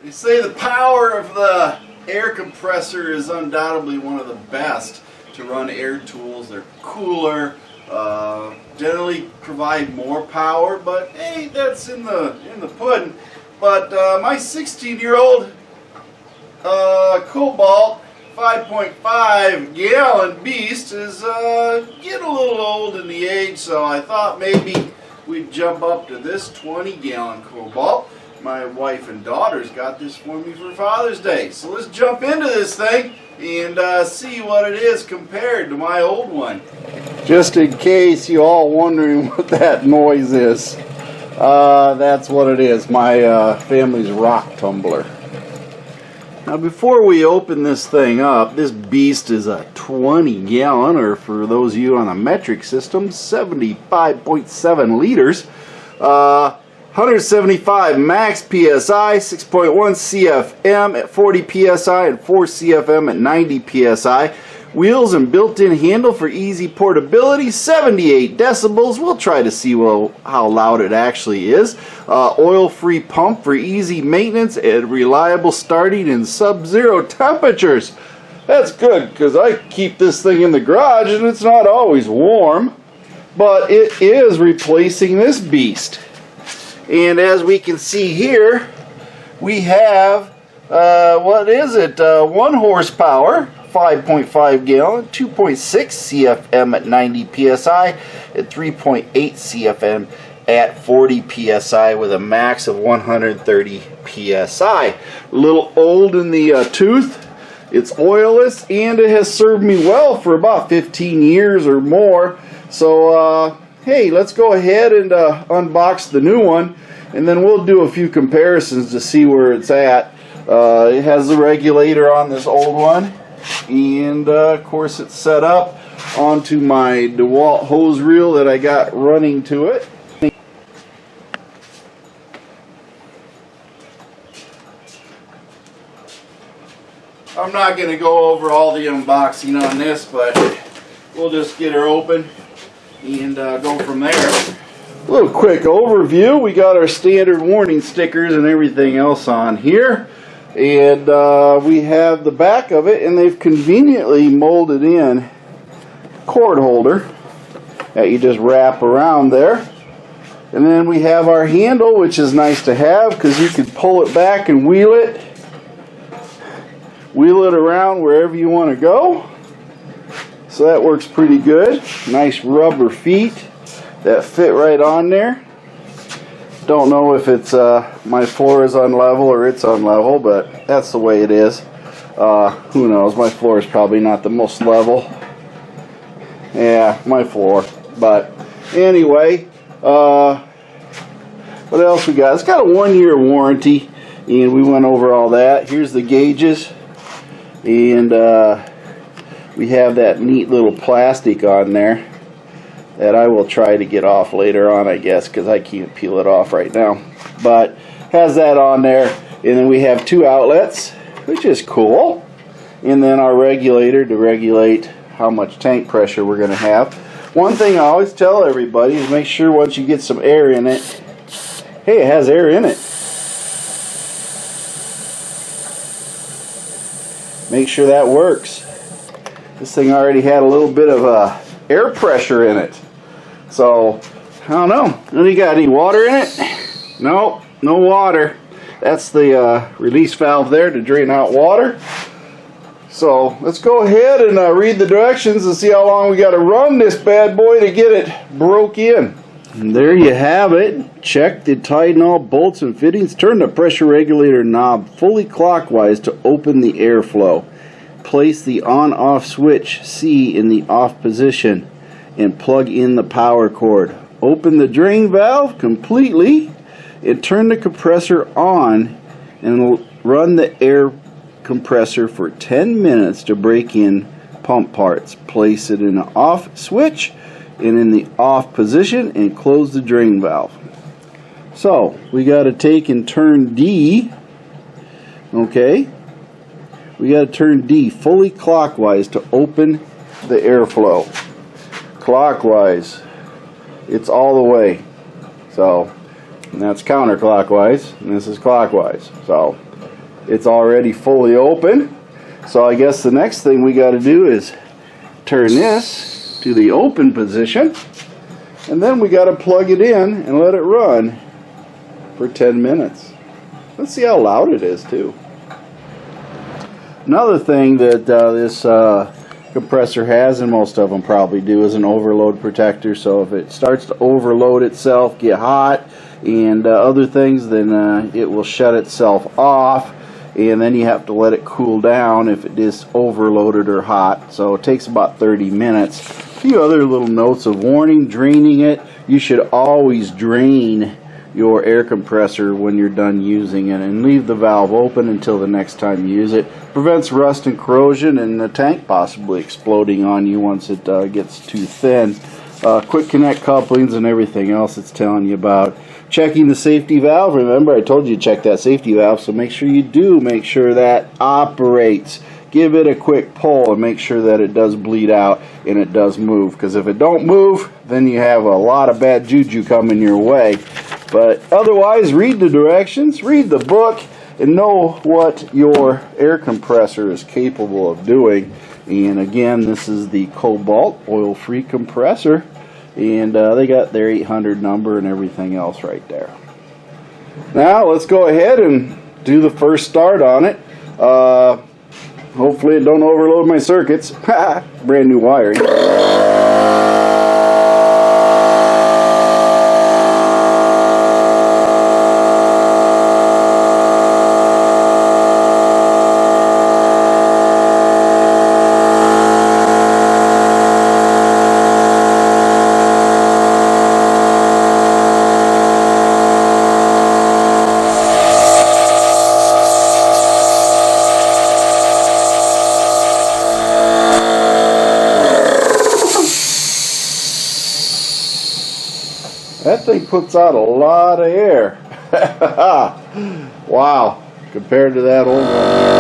They say the power of the air compressor is undoubtedly one of the best to run air tools. They're cooler, generally provide more power, but hey, that's in the pudding. But my 16-year-old Kobalt 5.5 gallon beast is getting a little old in the age, so I thought maybe we'd jump up to this 20-gallon Kobalt. My wife and daughters got this for me for Father's Day. So let's jump into this thing and see what it is compared to my old one. Just in case you all wondering what that noise is, that's what it is, my family's rock tumbler. Now before we open this thing up, this beast is a 20-gallon, or for those of you on a metric system, 75.7 liters. 175 max PSI, 6.1 CFM at 40 PSI, and 4 CFM at 90 PSI. Wheels and built-in handle for easy portability, 78 decibels. We'll try to see how loud it actually is. Oil-free pump for easy maintenance and reliable starting in sub-zero temperatures. That's good, because I keep this thing in the garage and it's not always warm. But it is replacing this beast. And as we can see here, we have, what is it, 1 horsepower, 5.5 gallon, 2.6 CFM at 90 PSI, and 3.8 CFM at 40 PSI with a max of 130 PSI. A little old in the tooth. It's oilless, and it has served me well for about 15 years or more. So, hey, let's go ahead and unbox the new one, and then we'll do a few comparisons to see where it's at. It has the regulator on this old one, and of course it's set up onto my DeWalt hose reel that I got running to it. I'm not going to go over all the unboxing on this, but we'll just get her open and go from there. A little quick overview. We got our standard warning stickers and everything else on here, and we have the back of it, and they've conveniently molded in cord holder that you just wrap around there. And then we have our handle, which is nice to have because you can pull it back and wheel it around wherever you want to go. So that works pretty good. Nice rubber feet that fit right on there. Don't know if it's my floor is unlevel or it's unlevel, but that's the way it is. Who knows? My floor is probably not the most level. Yeah, my floor. But anyway, what else we got? It's got a 1-year warranty, and we went over all that. Here's the gauges, and we have that neat little plastic on there that I will try to get off later on, I guess, because I can't peel it off right now. But has that on there, and then we have 2 outlets, which is cool, and then our regulator to regulate how much tank pressure we're going to have. One thing I always tell everybody is make sure once you get some air in it, hey, it has air in it. Make sure that works. This thing already had a little bit of air pressure in it. So, I don't know. Any got any water in it? No, no water. That's the release valve there to drain out water. So, let's go ahead and read the directions and see how long we got to run this bad boy to get it broke in. And there you have it. Check to tighten all bolts and fittings. Turn the pressure regulator knob fully clockwise to open the airflow. Place the on-off switch C in the off position and plug in the power cord. Open the drain valve completely and turn the compressor on and run the air compressor for 10 minutes to break in pump parts. Place it in the off switch and in the off position and close the drain valve. So we got to take and turn D. Okay, we got to turn D fully clockwise to open the airflow. Clockwise, it's all the way. So and that's counterclockwise, and this is clockwise. So it's already fully open. So I guess the next thing we got to do is turn this to the open position, and then we got to plug it in and let it run for 10 minutes. Let's see how loud it is too. Another thing that this compressor has, and most of them probably do, is an overload protector. So if it starts to overload itself, get hot, and other things, then it will shut itself off, and then you have to let it cool down if it is overloaded or hot. So it takes about 30 minutes. A few other little notes of warning: draining it. You should always drain your air compressor when you're done using it, and leave the valve open until the next time you use it. Prevents rust and corrosion, and the tank possibly exploding on you once it gets too thin. Quick connect couplings and everything else it's telling you about. Checking the safety valve. Remember, I told you to check that safety valve, so make sure you do. Make sure that operates. Give it a quick pull and make sure that it does bleed out and it does move, because if it don't move, then you have a lot of bad juju coming your way. But otherwise, read the directions, read the book, and know what your air compressor is capable of doing. And again, this is the Kobalt oil-free compressor, and they got their 800 number and everything else right there. Now let's go ahead and do the first start on it. Hopefully it don't overload my circuits. Brand new wiring. That thing puts out a lot of air. Wow, compared to that old one.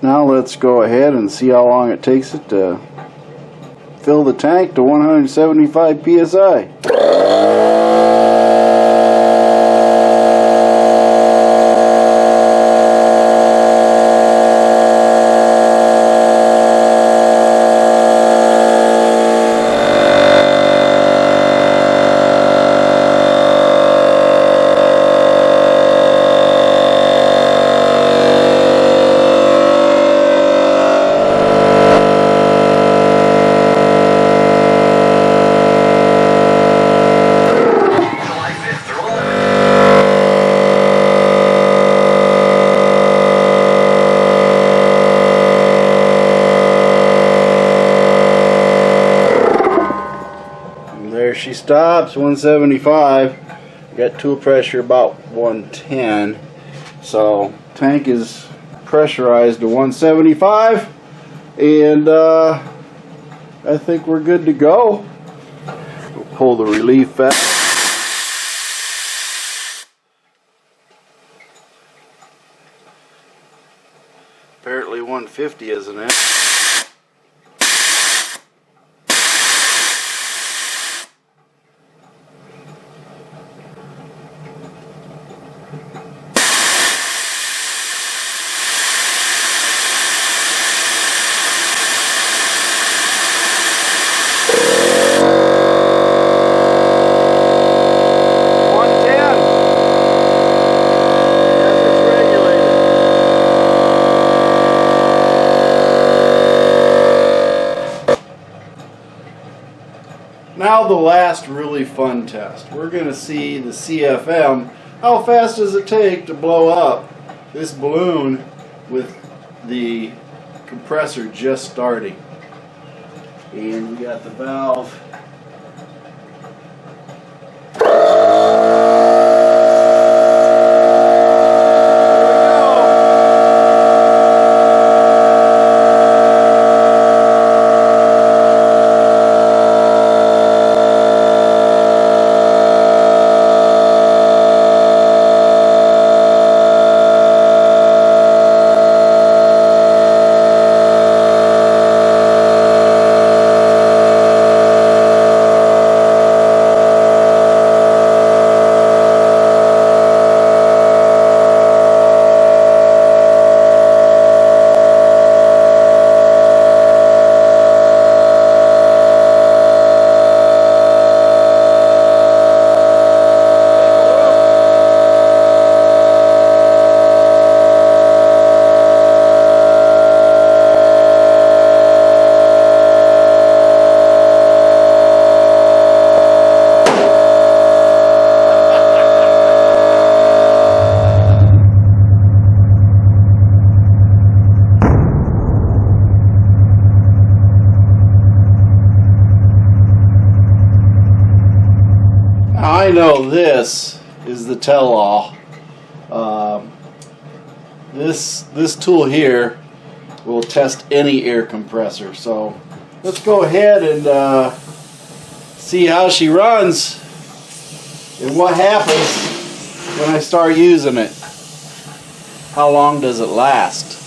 Now let's go ahead and see how long it takes it to fill the tank to 175 psi. There she stops, 175. Got tool pressure about 110. So tank is pressurized to 175, and I think we're good to go. We'll pull the relief valve. Apparently 150, isn't it? Now the last really fun test. We're going to see the CFM. How fast does it take to blow up this balloon with the compressor just starting? And we got the valve. Now I know this is the tell-all. This tool here will test any air compressor. So let's go ahead and see how she runs and what happens when I start using it. How long does it last?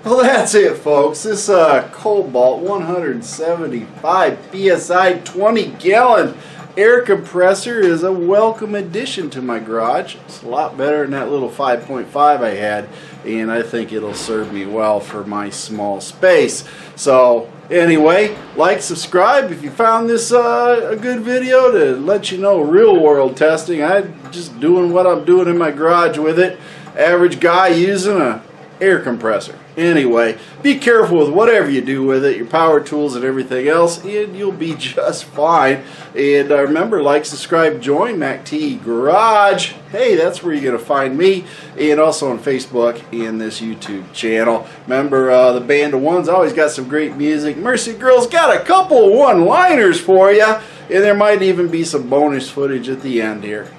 Well, that's it, folks. This Kobalt 175 PSI 20-gallon air compressor is a welcome addition to my garage. It's a lot better than that little 5.5 I had, and I think it'll serve me well for my small space. So anyway, like, subscribe if you found this a good video to let you know real world testing. I'm just doing what I'm doing in my garage with it. Average guy using a air compressor. Anyway, be careful with whatever you do with it, your power tools and everything else, and you'll be just fine. And remember, like, subscribe, join MACT Garage. Hey, that's where you're going to find me, and also on Facebook and this YouTube channel. Remember, the Band of One's always got some great music. Mercy Girl's got a couple of one-liners for you, and there might even be some bonus footage at the end here.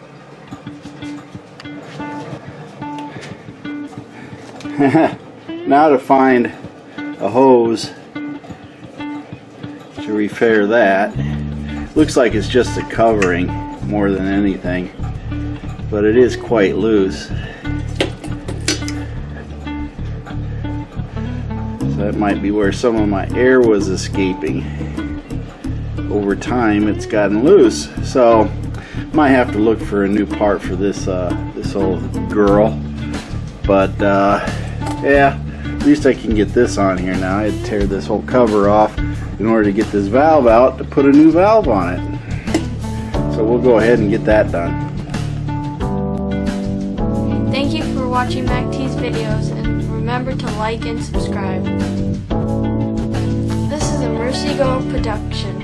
Now to find a hose to repair that. Looks like it's just a covering more than anything, but it is quite loose. So that might be where some of my air was escaping. Over time it's gotten loose, so might have to look for a new part for this this old girl. But yeah, at least I can get this on here now. I had to tear this whole cover off in order to get this valve out to put a new valve on it. So we'll go ahead and get that done. Thank you for watching MACT's videos, and remember to like and subscribe. This is a Mercy Girl production.